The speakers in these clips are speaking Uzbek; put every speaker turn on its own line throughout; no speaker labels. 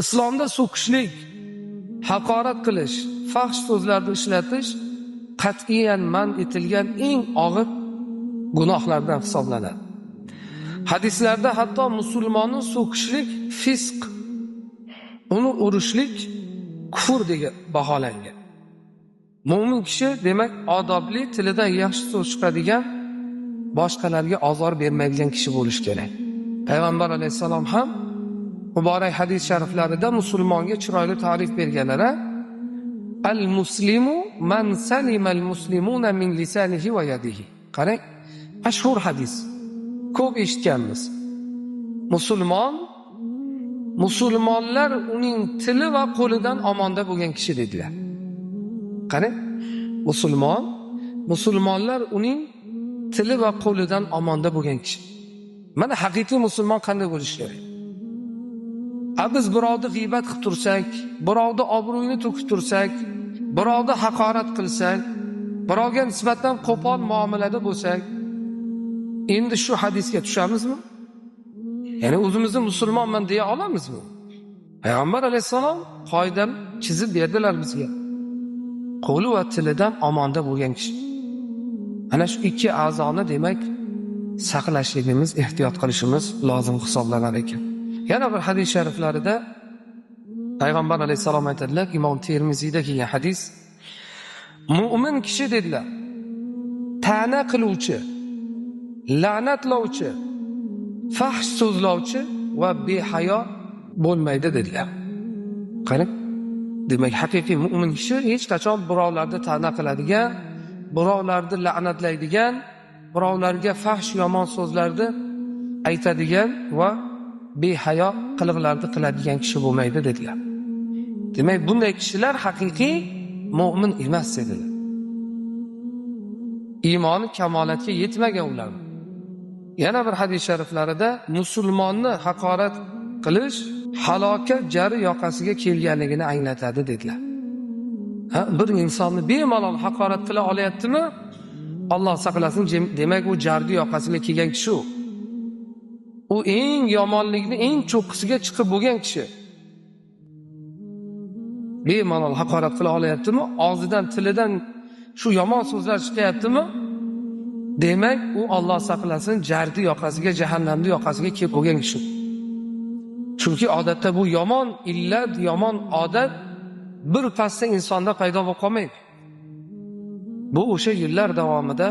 Islomda so'kishlik, haqorat qilish, fahsh so'zlarni ishlatish qat'iyan man etilgan eng og'ir gunohlardan hisoblanadi. Hadislarda hatto musulmonni so'kishlik fisq, uni urishlik kufr degan baholangan. Mo'min kishi demak odobli, tilidan yaxshi so'z chiqadigan, boshqalarga ozor bermaydigan kishi bo'lish kerak. Payg'ambar alayhisalom ham muborak hadis shariflarida musulmonga chiroyli ta'rif berganlar: al-muslimu man salima al-muslimuna min lisanihi va yadihi. Qarang, mashhur hadis. Ko'p eshitganmiz. Musulmonlar uning tili va qo'lidan omonda bo'lgan kishi dedilar. Qarang, musulmonlar uning tili va qo'lidan omonda bo'lgan kishi. Mana haqiqiy musulmon qanday bo'lishi kerak? Biz birovni g'iybat qilib tursak, birovni obro'yini to'kib tursak, birovni haqorat qilsak, birovga nisbatan qo'pol muomalada bo'lsak, endi shu hadisga tushamizmi? Ya'ni o'zimizni musulmonman deya olamizmi? Payg'ambar alayhisalom qoida chizib berdilar bizga. Qo'li va tilidan omonda bo'lgan kishi. Ana shu ikki a'zoni demak saqlashligimiz, ehtiyot qilishimiz lozim hisoblanar ekan. Yana bir hadis shariflarida Payg'ambar alayhisalom aytadilar, Imom Termiziyda kelgan hadis. Mu'min kishi dedilar, ta'na qiluvchi, la'natlovchi, fahsh so'zlovchi va behayo bo'lmaydi dedilar. Qarang, demak haqiqiy mu'min kishi hech qachon birovlarni ta'na qiladigan, birovlarni la'natlaydigan, birovlarga fahsh yomon so'zlarni aytadigan va behayo qiliqlarni qiladigan kishi bo'lmaydi dedilar. Demak, bunday kishilar haqiqiy mu'min emas dedilar. Iymoni kamolatga yetmagan ular. Yana bir hadis shariflarida musulmonni haqorat qilish halokat jari yoqasiga kelganligini anglatadi dedilar. Bir insonni bemalol haqorat qila olayaptimi? Alloh saqlasin, demak u jarni yoqasiga kelgan kishi u. U eng yomonlikni eng cho'qqisiga chiqib bo'lgan kishi. Bemalol haqorat qila olayaptimi? Og'zidan, tilidan shu yomon so'zlar chiqayaptimi? Demak, u Alloh saqlasin, jarni yoqasiga, jahannamning yoqasiga kelib bo'lgan kishi. Chunki odatda bu yomon illat, yomon odat bir pasda insonda paydo bo'lib qolmaydi. Bu o'sha yillar davomida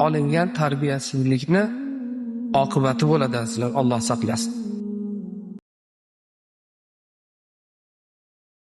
olingan tarbiyasizlikni oqibati bo'ladi, sizlar Alloh saqlasin.